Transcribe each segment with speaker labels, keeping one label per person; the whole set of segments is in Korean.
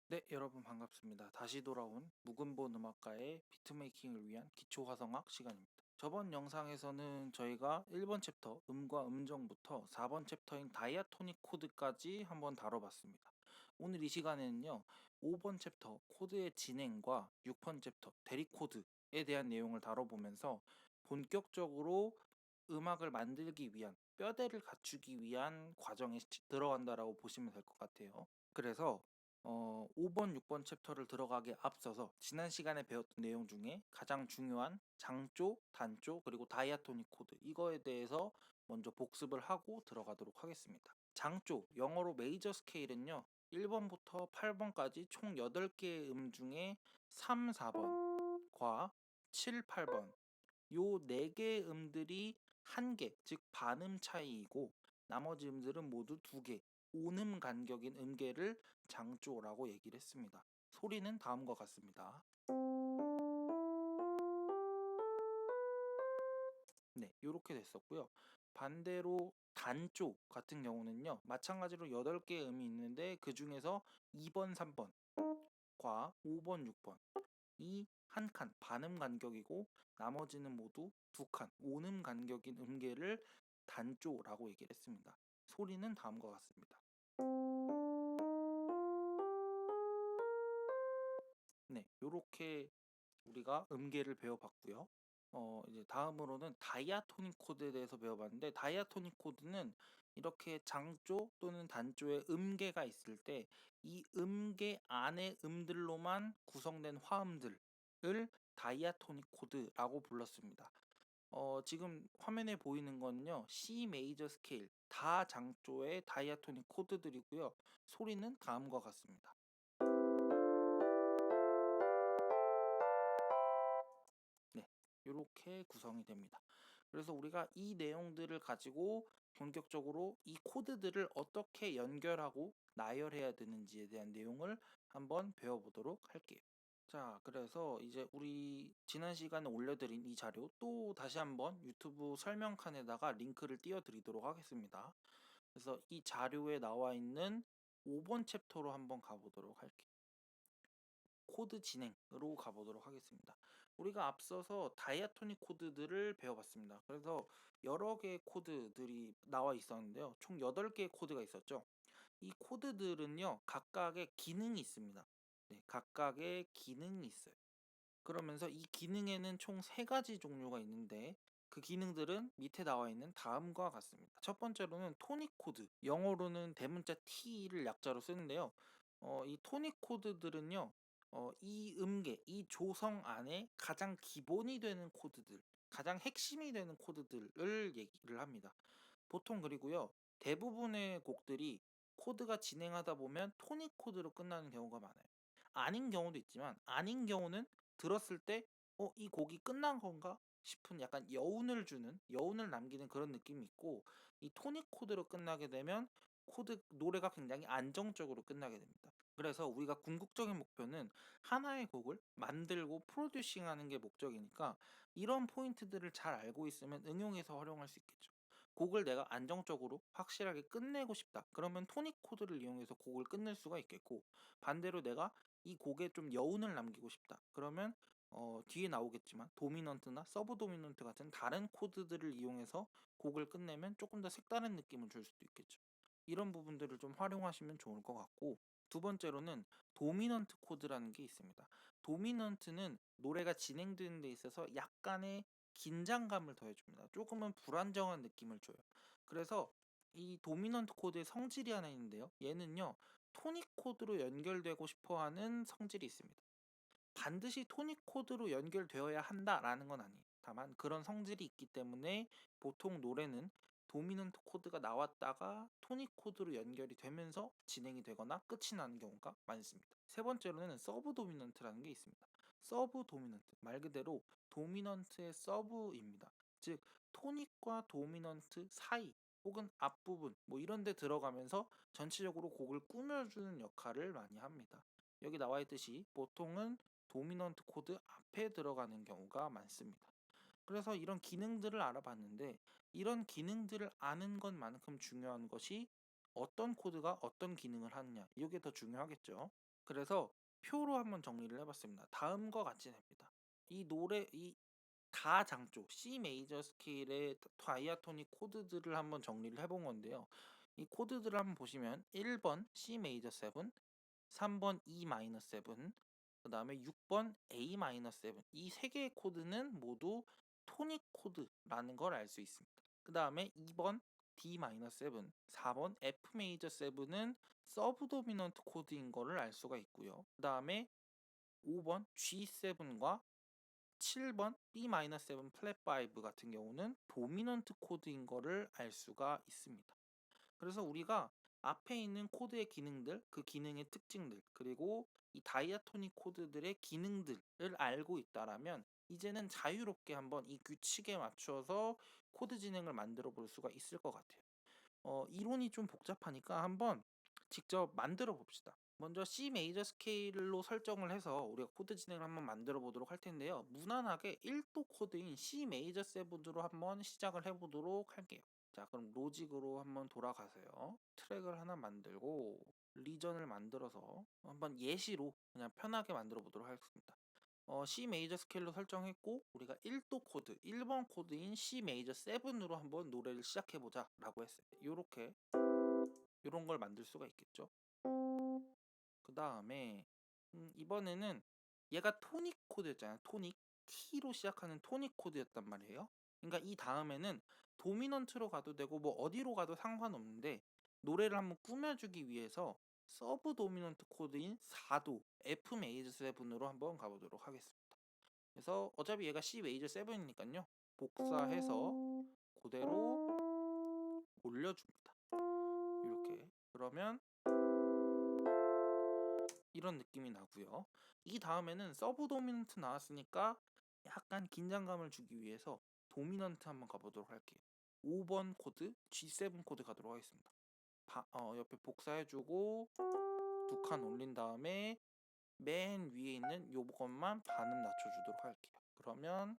Speaker 1: 네, 여러분 반갑습니다. 다시 돌아온 묵은본 음악가의 비트메이킹을 위한 기초 화성학 시간입니다. 저번 영상에서는 저희가 1번 챕터 음과 음정부터 4번 챕터인 다이아토닉 코드까지 한번 다뤄봤습니다. 오늘 이 시간에는요, 5번 챕터 코드의 진행과 6번 챕터 대리 코드에 대한 내용을 다뤄보면서 본격적으로 음악을 만들기 위한 뼈대를 갖추기 위한 과정에 들어간다라고 보시면 될 것 같아요. 그래서 5번, 6번 챕터를 들어가기에 앞서서 지난 시간에 배웠던 내용 중에 가장 중요한 장조, 단조, 그리고 다이아토닉 코드 이거에 대해서 먼저 복습을 하고 들어가도록 하겠습니다. 장조, 영어로 메이저 스케일은요. 1번부터 8번까지 총 8개의 중에 3, 4번과 7, 8번 요 4개의 음들이 한 개, 즉 반음 차이이고 나머지 음들은 모두 2개, 온음 간격인 음계를 장조라고 얘기를 했습니다. 소리는 다음과 같습니다. 네, 이렇게 됐었고요. 반대로 단조 같은 경우는요. 마찬가지로 8개의 음이 있는데 그 중에서 2번, 3번과 5번, 6번 이 한 칸 반음 간격이고 나머지는 모두 2칸 온음 간격인 음계를 단조라고 얘기를 했습니다. 소리는 다음과 같습니다. 네, 이렇게 우리가 음계를 배워봤고요. 이제 다음으로는 다이아토닉 코드에 대해서 배워봤는데 다이아토닉 코드는 이렇게 장조 또는 단조의 음계가 있을 때 이 음계 안의 음들로만 구성된 화음들을 다이아토닉 코드라고 불렀습니다. 지금 화면에 보이는 건요 C 메이저 스케일 다 장조의 다이아토닉 코드들이고요. 소리는 다음과 같습니다. 네, 이렇게 구성이 됩니다. 그래서 우리가 이 내용들을 가지고 본격적으로 이 코드들을 어떻게 연결하고 나열해야 되는지에 대한 내용을 한번 배워보도록 할게요. 자, 그래서 이제 우리 지난 시간에 올려드린 이 자료 또 다시 한번 유튜브 설명칸에다가 링크를 띄워드리도록 하겠습니다. 그래서 이 자료에 나와 있는 5번 챕터로 한번 가보도록 할게요. 코드 진행으로 가보도록 하겠습니다. 우리가 앞서서 다이아토닉 코드들을 배워봤습니다. 그래서 여러 개의 코드들이 나와 있었는데요. 총 8개의 코드가 있었죠. 이 코드들은요, 각각의 기능이 있습니다. 네, 각각의 기능이 있어요. 그러면서 이 기능에는 총 3가지 종류가 있는데 그 기능들은 밑에 나와 있는 다음과 같습니다. 첫 번째로는 토닉 코드, 영어로는 대문자 T를 약자로 쓰는데요. 이 토닉 코드들은요, 이 음계, 이 조성 안에 가장 기본이 되는 코드들, 가장 핵심이 되는 코드들을 얘기를 합니다. 보통 그리고요, 대부분의 곡들이 코드가 진행하다 보면 토닉 코드로 끝나는 경우가 많아요. 아닌 경우도 있지만, 아닌 경우는 들었을 때, 이 곡이 끝난 건가? 싶은 약간 여운을 남기는 그런 느낌이 있고, 이 토닉 코드로 끝나게 되면 노래가 굉장히 안정적으로 끝나게 됩니다. 그래서 우리가 궁극적인 목표는 하나의 곡을 만들고 프로듀싱 하는 게 목적이니까 이런 포인트들을 잘 알고 있으면 응용해서 활용할 수 있겠죠. 곡을 내가 안정적으로 확실하게 끝내고 싶다. 그러면 토닉 코드를 이용해서 곡을 끝낼 수가 있겠고, 반대로 내가 이 곡에 좀 여운을 남기고 싶다. 그러면 뒤에 나오겠지만 도미넌트나 서브 도미넌트 같은 다른 코드들을 이용해서 곡을 끝내면 조금 더 색다른 느낌을 줄 수도 있겠죠. 이런 부분들을 좀 활용하시면 좋을 것 같고, 두 번째로는 도미넌트 코드라는 게 있습니다. 도미넌트는 노래가 진행되는 데 있어서 약간의 긴장감을 더해줍니다. 조금은 불안정한 느낌을 줘요. 그래서 이 도미넌트 코드의 성질이 하나 있는데요. 얘는요, 토닉 코드로 연결되고 싶어 하는 성질이 있습니다. 반드시 토닉 코드로 연결되어야 한다라는 건 아니에요. 다만 그런 성질이 있기 때문에 보통 노래는 도미넌트 코드가 나왔다가 토닉 코드로 연결이 되면서 진행이 되거나 끝이 나는 경우가 많습니다. 세 번째로는 서브 도미넌트라는 게 있습니다. 서브 도미넌트, 말 그대로 도미넌트의 서브입니다. 즉 토닉과 도미넌트 사이 혹은 앞부분 뭐 이런 데 들어가면서 전체적으로 곡을 꾸며주는 역할을 많이 합니다. 여기 나와 있듯이 보통은 도미넌트 코드 앞에 들어가는 경우가 많습니다. 그래서 이런 기능들을 알아봤는데 이런 기능들을 아는 것만큼 중요한 것이 어떤 코드가 어떤 기능을 하느냐 이게 더 중요하겠죠. 그래서 표로 한번 정리를 해봤습니다. 다음과 같이 됩니다. 이 노래 이 다장조 C 메이저 스케일의 다이아토닉 코드들을 한번 정리를 해본 건데요. 이 코드들을 한번 보시면 1번 C 메이저 7, 3번 E 마이너 7, 그 다음에 6번 A 마이너 7, 이 세 개의 코드는 모두 토닉 코드라는 걸 알 수 있습니다. 그 다음에 2번 D 마이너 7, 4번 F 메이저 7은 서브 도미넌트 코드인 거를 알 수가 있고요. 그 다음에 5번 G7과 7번 B-7 플랫 5 같은 경우는 도미넌트 코드인 거를 알 수가 있습니다. 그래서 우리가 앞에 있는 코드의 기능들, 그 기능의 특징들, 그리고 이 다이아토닉 코드들의 기능들을 알고 있다라면 이제는 자유롭게 한번 이 규칙에 맞춰서 코드 진행을 만들어 볼 수가 있을 것 같아요. 이론이 좀 복잡하니까 한번 직접 만들어 봅시다. 먼저 C 메이저 스케일로 설정을 해서 우리가 코드 진행을 한번 만들어 보도록 할 텐데요. 무난하게 1도 코드인 C 메이저 7으로 한번 시작을 해 보도록 할게요. 자, 그럼 로직으로 한번 돌아가세요. 트랙을 하나 만들고 리전을 만들어서 한번 예시로 그냥 편하게 만들어 보도록 하겠습니다. C 메이저 스케일로 설정했고 우리가 1도 코드, 1번 코드인 C 메이저 7으로 한번 노래를 시작해 보자 라고 했어요. 요런 걸 만들 수가 있겠죠. 그 다음에 이번에는 얘가 토닉 코드였잖아요. 토닉 T로 시작하는 토닉 코드였단 말이에요. 그러니까 이 다음에는 도미넌트로 가도 되고 뭐 어디로 가도 상관없는데 노래를 한번 꾸며주기 위해서 서브 도미넌트 코드인 4도 F 메이저 7으로 한번 가보도록 하겠습니다. 그래서 어차피 얘가 C 메이저 7이니까요. 복사해서 그대로 올려줍니다. 이렇게. 그러면 이런 느낌이 나고요. 이 다음에는 서브 도미넌트 나왔으니까 약간 긴장감을 주기 위해서 도미넌트 한번 가보도록 할게요. 5번 코드, G7 코드 가도록 하겠습니다. 옆에 복사해주고 두 칸 올린 다음에 맨 위에 있는 요것만 반음 낮춰주도록 할게요. 그러면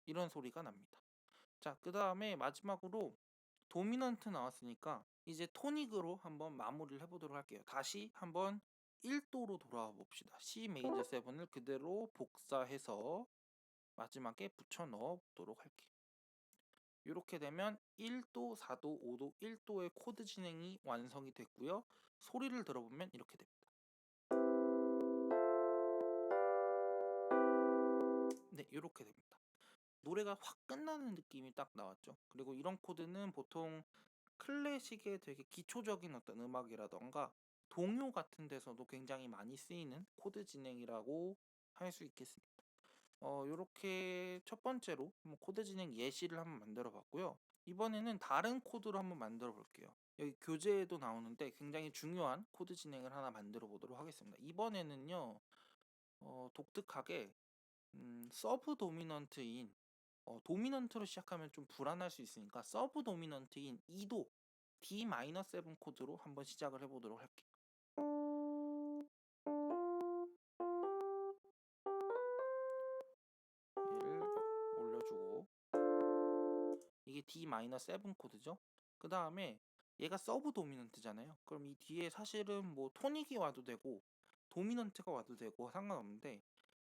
Speaker 1: 이런 소리가 납니다. 자, 그 다음에 마지막으로 도미넌트 나왔으니까 이제 토닉으로 한번 마무리를 해보도록 할게요. 다시 한번 1도로 돌아와 봅시다. C 메이저 7을 그대로 복사해서 마지막에 붙여 넣어 보도록 할게요. 이렇게 되면 1도, 4도, 5도, 1도의 코드 진행이 완성이 됐고요. 소리를 들어보면 이렇게 됩니다. 네, 이렇게 됩니다. 노래가 확 끝나는 느낌이 딱 나왔죠. 그리고 이런 코드는 보통 클래식의 되게 기초적인 어떤 음악이라던가 동요 같은 데서도 굉장히 많이 쓰이는 코드 진행이라고 할 수 있겠습니다. 요렇게 첫 번째로 코드 진행 예시를 한번 만들어 봤고요. 이번에는 다른 코드로 한번 만들어 볼게요. 여기 교재에도 나오는데 굉장히 중요한 코드 진행을 하나 만들어 보도록 하겠습니다. 이번에는요, 독특하게 서브 도미넌트인 도미넌트로 시작하면 좀 불안할 수 있으니까 서브 도미넌트인 2도 D-7 코드로 한번 시작을 해보도록 할게요. 얘를 올려주고 이게 D-7 코드죠. 그 다음에 얘가 서브 도미넌트잖아요. 그럼 이 뒤에 사실은 뭐 토닉이 와도 되고 도미넌트가 와도 되고 상관없는데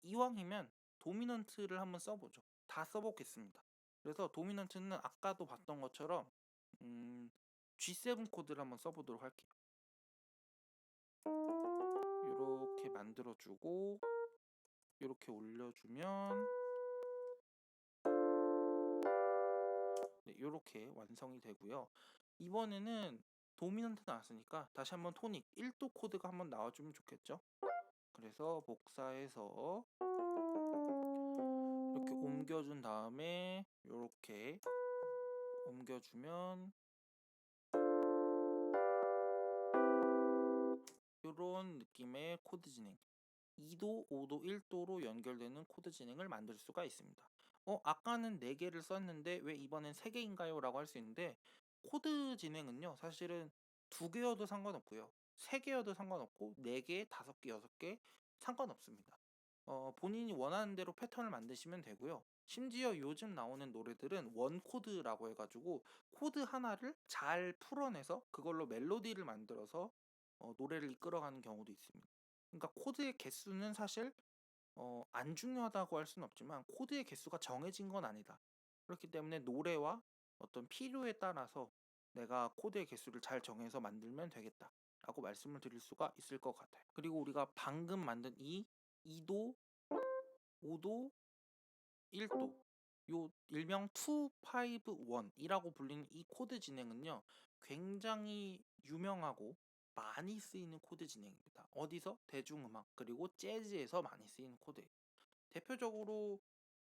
Speaker 1: 이왕이면 도미넌트를 한번 써보죠. 다 써보겠습니다. 그래서 도미넌트는 아까도 봤던 것처럼 G7 코드를 한번 써보도록 할게요. 이렇게 만들어주고 이렇게 올려주면 네, 이렇게 완성이 되고요. 이번에는 도미넌트 나왔으니까 다시 한번 토닉 1도 코드가 한번 나와주면 좋겠죠. 그래서 복사해서 이렇게 옮겨준 다음에 이렇게 옮겨주면 이런 느낌의 코드 진행 2도, 5도, 1도로 연결되는 코드 진행을 만들 수가 있습니다. 아까는 4개를 썼는데 왜 이번엔 3개인가요? 라고 할 수 있는데 코드 진행은요 사실은 2개여도 상관없고요 3개여도 상관없고 4개, 5개, 6개 상관없습니다. 본인이 원하는 대로 패턴을 만드시면 되고요. 심지어 요즘 나오는 노래들은 원 코드라고 해가지고 코드 하나를 잘 풀어내서 그걸로 멜로디를 만들어서 노래를 이끌어가는 경우도 있습니다. 그러니까 코드의 개수는 사실 안 중요하다고 할 수는 없지만 코드의 개수가 정해진 건 아니다. 그렇기 때문에 노래와 어떤 필요에 따라서 내가 코드의 개수를 잘 정해서 만들면 되겠다 라고 말씀을 드릴 수가 있을 것 같아요. 그리고 우리가 방금 만든 이 2도, 5도, 1도, 요 일명 251이라고 불리는 이 코드 진행은요 굉장히 유명하고 많이 쓰이는 코드 진행입니다. 어디서? 대중음악 그리고 재즈에서 많이 쓰이는 코드예요. 대표적으로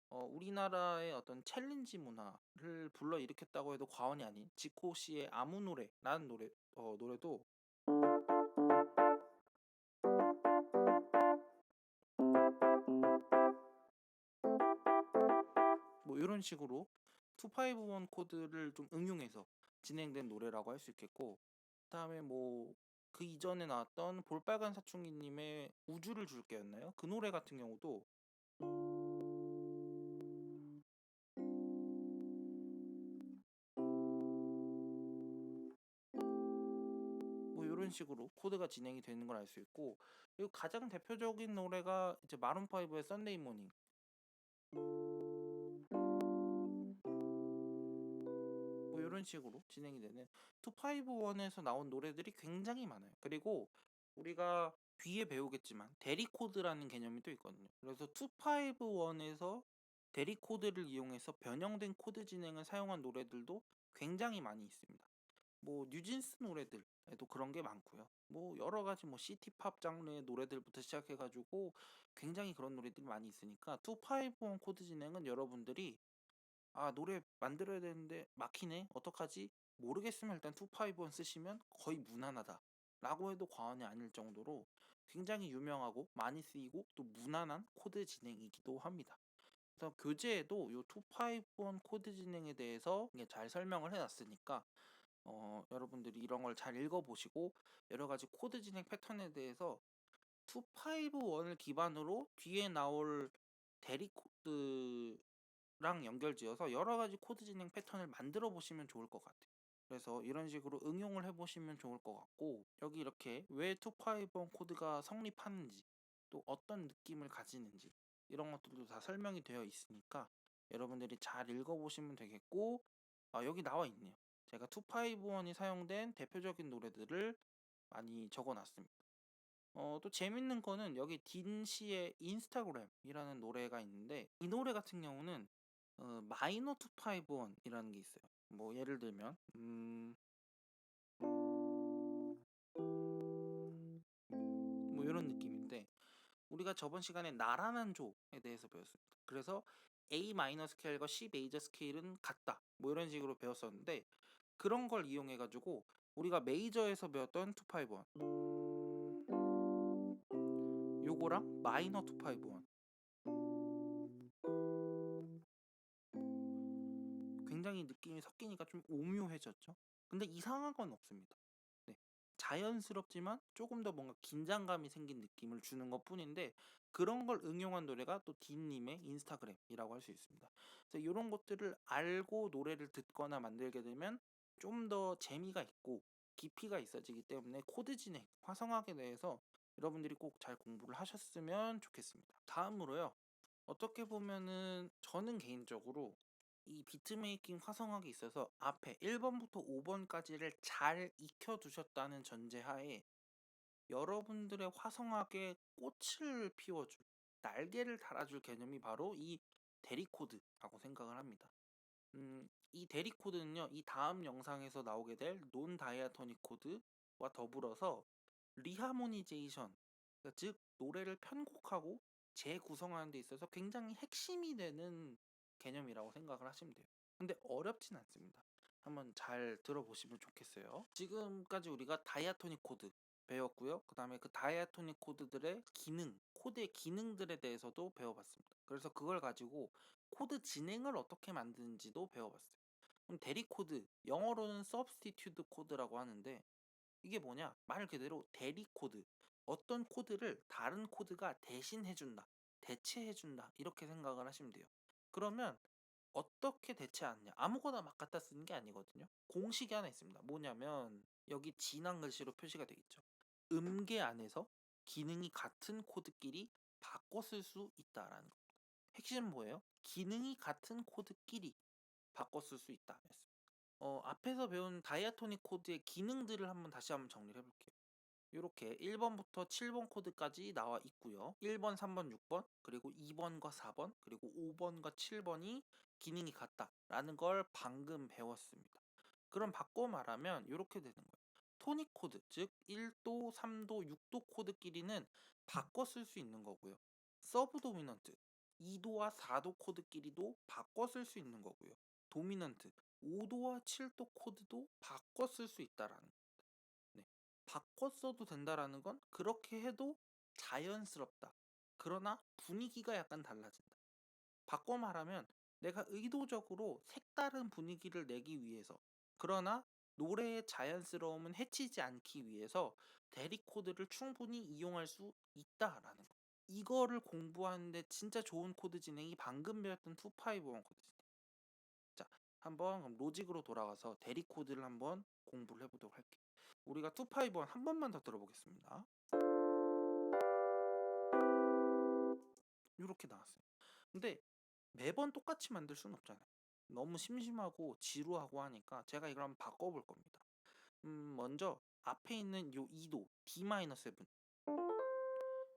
Speaker 1: 우리나라의 어떤 챌린지 문화를 불러일으켰다고 해도 과언이 아닌 지코 씨의 아무 노래라는 노래도 뭐 이런 식으로 251 코드를 좀 응용해서 진행된 노래라고 할 수 있겠고, 그다음에 뭐 그 이전에 나왔던 볼빨간 사춘기님의 우주를 줄게였나요? 그 노래 같은 경우도 뭐 이런 식으로 코드가 진행이 되는 걸 알 수 있고, 그리고 가장 대표적인 노래가 이제 마룬 5의 썬데이 모닝. 뭐 이런 식으로 진행이 되는 251에서 나온 노래들이 굉장히 많아요. 그리고 우리가 뒤에 배우겠지만 대리 코드라는 개념이 또 있거든요. 그래서 251에서 대리 코드를 이용해서 변형된 코드 진행을 사용한 노래들도 굉장히 많이 있습니다. 뭐 뉴진스 노래들에도 그런 게 많고요. 뭐 여러 가지 뭐 시티팝 장르의 노래들부터 시작해가지고 굉장히 그런 노래들이 많이 있으니까 251 코드 진행은 여러분들이 노래 만들어야 되는데 막히네 어떡하지 모르겠으면 일단 251 쓰시면 거의 무난하다 라고 해도 과언이 아닐 정도로 굉장히 유명하고 많이 쓰이고 또 무난한 코드 진행이기도 합니다. 그래서 교재에도 이 251 코드 진행에 대해서 잘 설명을 해놨으니까 여러분들이 이런 걸 잘 읽어보시고 여러 가지 코드 진행 패턴에 대해서 251을 기반으로 뒤에 나올 대리 코드랑 연결지어서 여러 가지 코드 진행 패턴을 만들어 보시면 좋을 것 같아요. 그래서 이런 식으로 응용을 해보시면 좋을 것 같고, 여기 이렇게 왜 251 코드가 성립하는지 또 어떤 느낌을 가지는지 이런 것들도 다 설명이 되어 있으니까 여러분들이 잘 읽어보시면 되겠고, 여기 나와 있네요. 제가 251이 사용된 대표적인 노래들을 많이 적어놨습니다. 또 재밌는 거는 여기 딘 씨의 인스타그램이라는 노래가 있는데, 이 노래 같은 경우는 마이너 251이라는 게 있어요. 뭐 예를 들면 뭐 이런 느낌인데, 우리가 저번 시간에 나란한 조에 대해서 배웠습니다. 그래서 A 마이너 스케일과 C 메이저 스케일은 같다. 뭐 이런 식으로 배웠었는데, 그런 걸 이용해 가지고 우리가 메이저에서 배웠던 251 요거랑 마이너 251 굉장히 느낌이 섞이니까 좀 오묘해졌죠. 근데 이상한 건 없습니다. 네. 자연스럽지만 조금 더 뭔가 긴장감이 생긴 느낌을 주는 것 뿐인데, 그런 걸 응용한 노래가 또 딘님의 인스타그램이라고 할 수 있습니다. 그래서 이런 것들을 알고 노래를 듣거나 만들게 되면 좀 더 재미가 있고 깊이가 있어지기 때문에 코드 진행, 화성학에 대해서 여러분들이 꼭 잘 공부를 하셨으면 좋겠습니다. 다음으로요. 어떻게 보면은 저는 개인적으로 이 비트메이킹 화성학에 있어서 앞에 1번부터 5번까지를 잘 익혀두셨다는 전제하에 여러분들의 화성학에 꽃을 피워줄, 날개를 달아줄 개념이 바로 이 대리코드라고 생각을 합니다. 이 대리코드는요, 이 다음 영상에서 나오게 될 논 다이아토닉 코드와 더불어서 리하모니제이션, 그러니까 즉 노래를 편곡하고 재구성하는 데 있어서 굉장히 핵심이 되는 개념이라고 생각을 하시면 돼요. 근데 어렵진 않습니다. 한번 잘 들어보시면 좋겠어요. 지금까지 우리가 다이아토닉 코드 배웠고요. 그 다음에 그 다이아토닉 코드들의 기능, 코드의 기능들에 대해서도 배워봤습니다. 그래서 그걸 가지고 코드 진행을 어떻게 만드는지도 배워봤어요. 그럼 대리 코드, 영어로는 substitute 코드라고 하는데, 이게 뭐냐? 말 그대로 대리 코드. 어떤 코드를 다른 코드가 대신해준다, 대체해준다, 이렇게 생각을 하시면 돼요. 그러면 어떻게 대체하느냐? 아무거나 막 갖다 쓰는 게 아니거든요. 공식이 하나 있습니다. 뭐냐면 여기 진한 글씨로 표시가 되어 있죠. 음계 안에서 기능이 같은 코드끼리 바꿔 쓸 수 있다라는 거. 핵심은 뭐예요? 기능이 같은 코드끼리 바꿔 쓸 수 있다. 앞에서 배운 다이아토닉 코드의 기능들을 다시 한번 정리를 해볼게요. 이렇게 1번부터 7번 코드까지 나와 있고요. 1번, 3번, 6번, 그리고 2번과 4번, 그리고 5번과 7번이 기능이 같다라는 걸 방금 배웠습니다. 그럼 바꿔 말하면 이렇게 되는 거예요. 토닉 코드, 즉 1도, 3도, 6도 코드끼리는 바꿔 쓸 수 있는 거고요. 서브 도미넌트, 2도와 4도 코드끼리도 바꿔 쓸 수 있는 거고요. 도미넌트, 5도와 7도 코드도 바꿔 쓸 수 있다라는 거예요. 네. 바꿔 써도 된다라는 건 그렇게 해도 자연스럽다. 그러나 분위기가 약간 달라진다. 바꿔 말하면 내가 의도적으로 색다른 분위기를 내기 위해서, 그러나 노래의 자연스러움은 해치지 않기 위해서 대리 코드를 충분히 이용할 수 있다라는 거. 이거를 공부하는데 진짜 좋은 코드 진행이 방금 배웠던 251 코드 진행. 자, 한번 그럼 로직으로 돌아가서 대리 코드를 한번 공부를 해보도록 할게요. 우리가 251 한 번만 더 들어보겠습니다. 이렇게 나왔어요. 근데 매번 똑같이 만들 수는 없잖아요. 너무 심심하고 지루하고 하니까 제가 이걸 한번 바꿔볼 겁니다. 먼저 앞에 있는 요 2도 D-7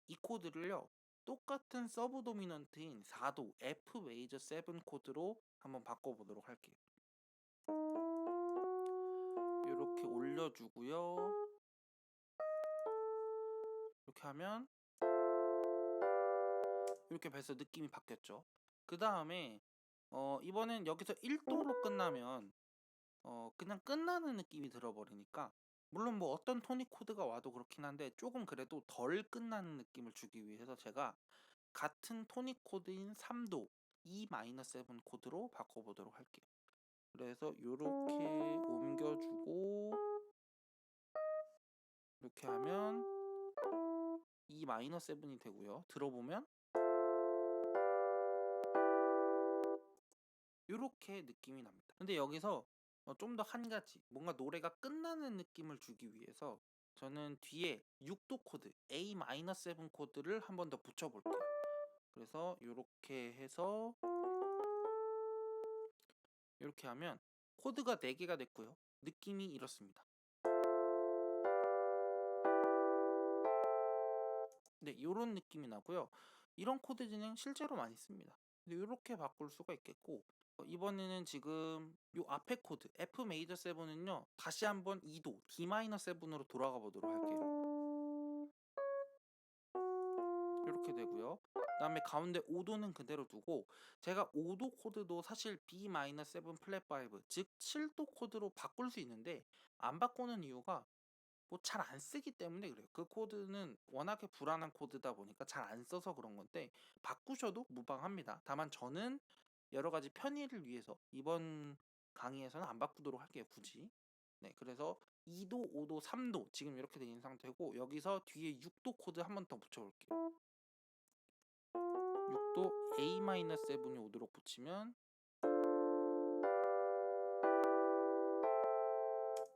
Speaker 1: 이 코드를요, 똑같은 서브 도미넌트인 4도 F 메이저 7 코드로 한번 바꿔보도록 할게요. 이렇게 올려주고요. 이렇게 하면 이렇게 벌써 느낌이 바뀌었죠. 그 다음에 이번엔 여기서 1도로 끝나면 그냥 끝나는 느낌이 들어버리니까, 물론 뭐 어떤 토닉 코드가 와도 그렇긴 한데 조금 그래도 덜 끝나는 느낌을 주기 위해서 제가 같은 토닉 코드인 3도 E-7 코드로 바꿔보도록 할게요. 그래서 이렇게 옮겨주고 이렇게 하면 E-7이 되고요. 들어보면 이렇게 느낌이 납니다. 근데 여기서 좀 더 한 가지, 뭔가 노래가 끝나는 느낌을 주기 위해서 저는 뒤에 6도 코드 A-7 코드를 한 번 더 붙여볼게요. 그래서 이렇게 해서 이렇게 하면 코드가 4개가 됐고요. 느낌이 이렇습니다. 네, 이런 느낌이 나고요. 이런 코드 진행 실제로 많이 씁니다. 근데 이렇게 바꿀 수가 있겠고, 이번에는 지금 요 앞에 코드 F 메이저 7은요 다시 한번 2도 D 마이너 7으로 돌아가 보도록 할게요. 이렇게 되고요. 그 다음에 가운데 5도는 그대로 두고, 제가 5도 코드도 사실 B 마이너 7 플랫 5, 즉 7도 코드로 바꿀 수 있는데 안 바꾸는 이유가 뭐 잘 안 쓰기 때문에 그래요. 그 코드는 워낙에 불안한 코드다 보니까 잘 안 써서 그런 건데 바꾸셔도 무방합니다. 다만 저는 여러 가지 편의를 위해서 이번 강의에서는 안 바꾸도록 할게요, 굳이. 네, 그래서 2도, 5도, 3도 지금 이렇게 돼 있는 상태고, 여기서 뒤에 6도 코드 한 번 더 붙여볼게요. 6도 A-7이 오도록 붙이면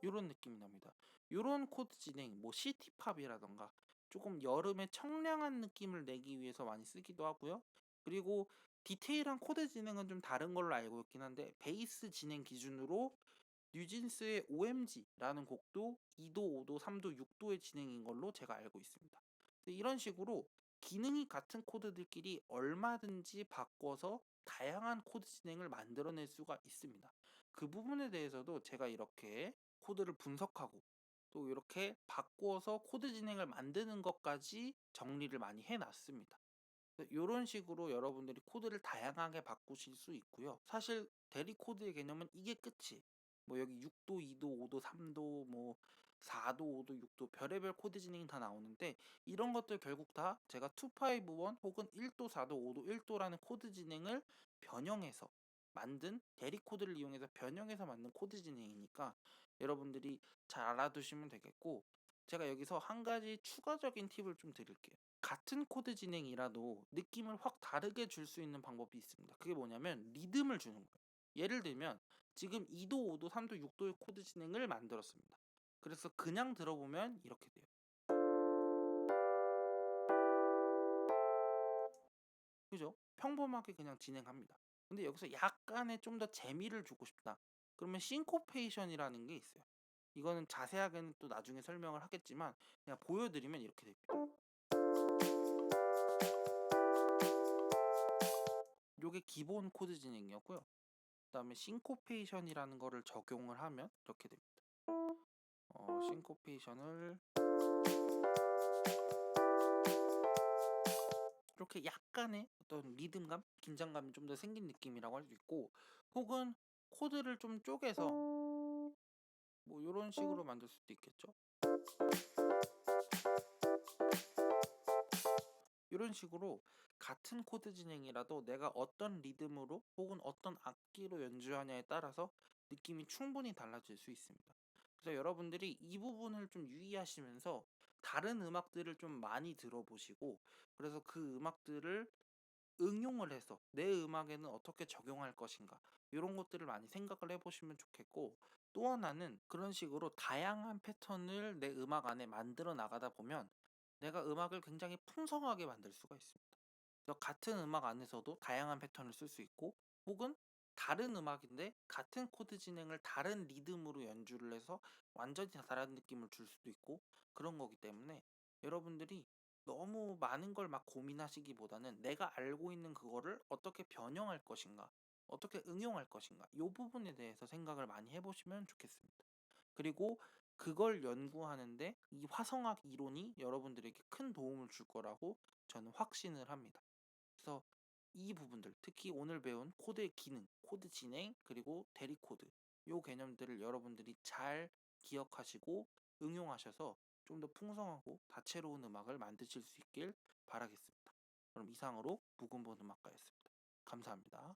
Speaker 1: 이런 느낌이 납니다. 이런 코드 진행, 뭐 시티팝이라던가 조금 여름에 청량한 느낌을 내기 위해서 많이 쓰기도 하고요. 그리고 디테일한 코드 진행은 좀 다른 걸로 알고 있긴 한데, 베이스 진행 기준으로 뉴진스의 OMG라는 곡도 2도, 5도, 3도, 6도의 진행인 걸로 제가 알고 있습니다. 이런 식으로 기능이 같은 코드들끼리 얼마든지 바꿔서 다양한 코드 진행을 만들어낼 수가 있습니다. 그 부분에 대해서도 제가 이렇게 코드를 분석하고 또 이렇게 바꿔서 코드 진행을 만드는 것까지 정리를 많이 해놨습니다. 이런 식으로 여러분들이 코드를 다양하게 바꾸실 수 있고요. 사실 대리 코드의 개념은 이게 끝이. 뭐 여기 6도, 2도, 5도, 3도, 뭐 4도, 5도, 6도 별의별 코드 진행이 다 나오는데, 이런 것들 결국 다 제가 251 혹은 1도, 4도, 5도, 1도라는 코드 진행을 변형해서 만든, 대리 코드를 이용해서 변형해서 만든 코드 진행이니까 여러분들이 잘 알아두시면 되겠고, 제가 여기서 한 가지 추가적인 팁을 좀 드릴게요. 같은 코드 진행이라도 느낌을 확 다르게 줄 수 있는 방법이 있습니다. 그게 뭐냐면 리듬을 주는 거예요. 예를 들면 지금 2도, 5도, 3도, 6도의 코드 진행을 만들었습니다. 그래서 그냥 들어보면 이렇게 돼요. 그죠? 평범하게 그냥 진행합니다. 근데 여기서 약간의 좀 더 재미를 주고 싶다. 그러면 싱코페이션이라는 게 있어요. 이거는 자세하게는 또 나중에 설명을 하겠지만 그냥 보여드리면 이렇게 됩니다. 요게 기본 코드 진행이었고요. 그다음에 싱코페이션이라는 거를 적용을 하면 이렇게 됩니다. 싱코페이션을 이렇게 약간의 어떤 리듬감, 긴장감이 좀 더 생긴 느낌이라고 할 수 있고, 혹은 코드를 좀 쪼개서 뭐 요런 식으로 만들 수도 있겠죠. 이런 식으로 같은 코드 진행이라도 내가 어떤 리듬으로 혹은 어떤 악기로 연주하냐에 따라서 느낌이 충분히 달라질 수 있습니다. 그래서 여러분들이 이 부분을 좀 유의하시면서 다른 음악들을 좀 많이 들어보시고, 그래서 그 음악들을 응용을 해서 내 음악에는 어떻게 적용할 것인가, 이런 것들을 많이 생각을 해보시면 좋겠고, 또 하나는 그런 식으로 다양한 패턴을 내 음악 안에 만들어 나가다 보면 내가 음악을 굉장히 풍성하게 만들 수가 있습니다. 그래서 같은 음악 안에서도 다양한 패턴을 쓸 수 있고, 혹은 다른 음악인데 같은 코드 진행을 다른 리듬으로 연주를 해서 완전히 다른 느낌을 줄 수도 있고, 그런 거기 때문에 여러분들이 너무 많은 걸 막 고민하시기보다는 내가 알고 있는 그거를 어떻게 변형할 것인가, 어떻게 응용할 것인가, 이 부분에 대해서 생각을 많이 해보시면 좋겠습니다. 그리고 그걸 연구하는데 이 화성학 이론이 여러분들에게 큰 도움을 줄 거라고 저는 확신을 합니다. 그래서 이 부분들, 특히 오늘 배운 코드의 기능, 코드 진행, 그리고 대리 코드, 요 개념들을 여러분들이 잘 기억하시고 응용하셔서 좀 더 풍성하고 다채로운 음악을 만드실 수 있길 바라겠습니다. 그럼 이상으로 묵은본 음악가였습니다. 감사합니다.